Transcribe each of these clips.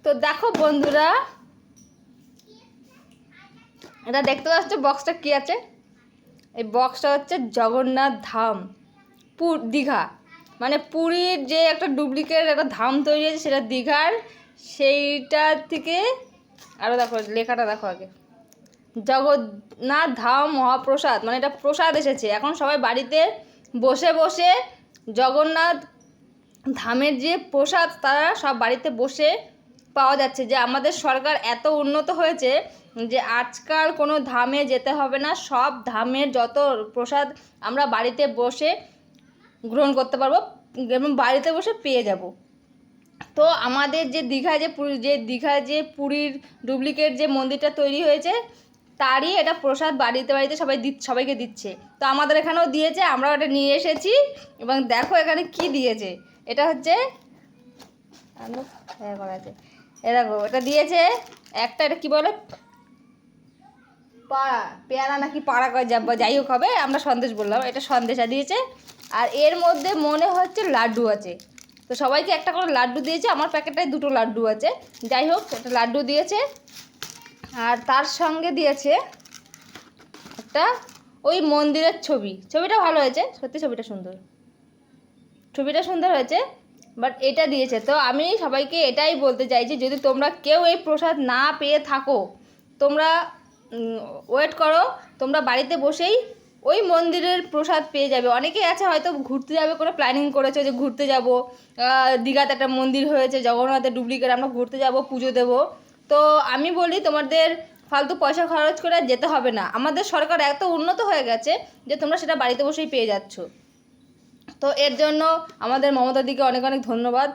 তো দেখো বন্ধুরা, এটা দেখতে পাচ্ছ বক্সটা কি আছে? এই বক্সটা হচ্ছে জগন্নাথ ধাম দীঘা, মানে পুরীর যে একটা ডুপ্লিকেট একটা ধাম তৈরি হয়েছে সেটা দীঘার, সেইটার থেকে আরও দেখো লেখাটা দেখো আগে, জগন্নাথ ধাম মহাপ্রসাদ, মানে এটা প্রসাদ এসেছে। এখন সবাই বাড়িতে বসে বসে জগন্নাথ ধামের যে প্রসাদ তারা সব বাড়িতে বসে পাওয়া যাচ্ছে। যে আমাদের সরকার এত উন্নত হয়েছে যে আজকাল কোনো ধামে যেতে হবে না, সব ধামের যত প্রসাদ আমরা বাড়িতে বসে গ্রহণ করতে পারবো এবং বাড়িতে বসে পেয়ে যাব। তো আমাদের যে দীঘায় যে পুরীর ডুপ্লিকেট যে মন্দিরটা তৈরি হয়েছে তারই এটা প্রসাদ বাড়িতে বাড়িতে সবাইকে দিচ্ছে। তো আমাদের এখানেও দিয়েছে, আমরা ওটা নিয়ে এসেছি এবং দেখো এখানে কি দিয়েছে। এটা হচ্ছে করা আছে, এ দেখো এটা দিয়েছে একটা, এটা কী বলে পেয়ারা নাকি পাড়া করে যাই হোক হবে, আমরা সন্দেশ বললাম, এটা সন্দেশা দিয়েছে। আর এর মধ্যে মনে হচ্ছে লাড্ডু আছে। তো সবাইকে একটা করে লাড্ডু দিয়েছে, আমার প্যাকেটটায় 2টো লাড্ডু আছে। যাই হোক একটা লাড্ডু দিয়েছে, আর তার সঙ্গে দিয়েছে একটা ওই মন্দিরের ছবিটা ভালো হয়েছে, সত্যি ছবিটা সুন্দর হয়েছে। বাট এটা দিয়েছে। তো আমি সবাইকে এটাই বলতে চাইছি, যদি তোমরা কেউ এই প্রসাদ না পেয়ে থাকো, তোমরা ওয়েট করো, তোমরা বাড়িতে বসেই ওই মন্দিরের প্রসাদ পেয়ে যাবে। অনেকেই আছে হয়তো ঘুরতে যাবে করে প্ল্যানিং করেছে যে ঘুরতে যাব, দীঘাতে একটা মন্দির হয়েছে জগন্নাথের ডুপ্লিকেট, আমরা ঘুরতে যাব, পুজো দেব। তো আমি বলি তোমাদের ফালতু পয়সা খরচ করে যেতে হবে না, আমাদের সরকার এত উন্নত হয়ে গেছে যে তোমরা সেটা বাড়িতে বসেই পেয়ে যাচ্ছ। তো এর জন্য আমাদের মমতাদিকে অনেক অনেক ধন্যবাদ,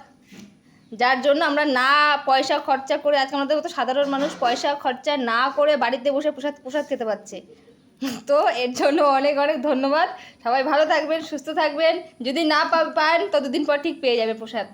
যার জন্য আমরা না পয়সা খরচা করে, আজকে আমাদের মতো সাধারণ মানুষ পয়সা খরচা না করে বাড়িতে বসে প্রসাদ খেতে পাচ্ছে। তো এর জন্য অনেক অনেক ধন্যবাদ। সবাই ভালো থাকবেন, সুস্থ থাকবেন। যদি না পান তো 2 দিন পর ঠিক পেয়ে যাবে প্রসাদ।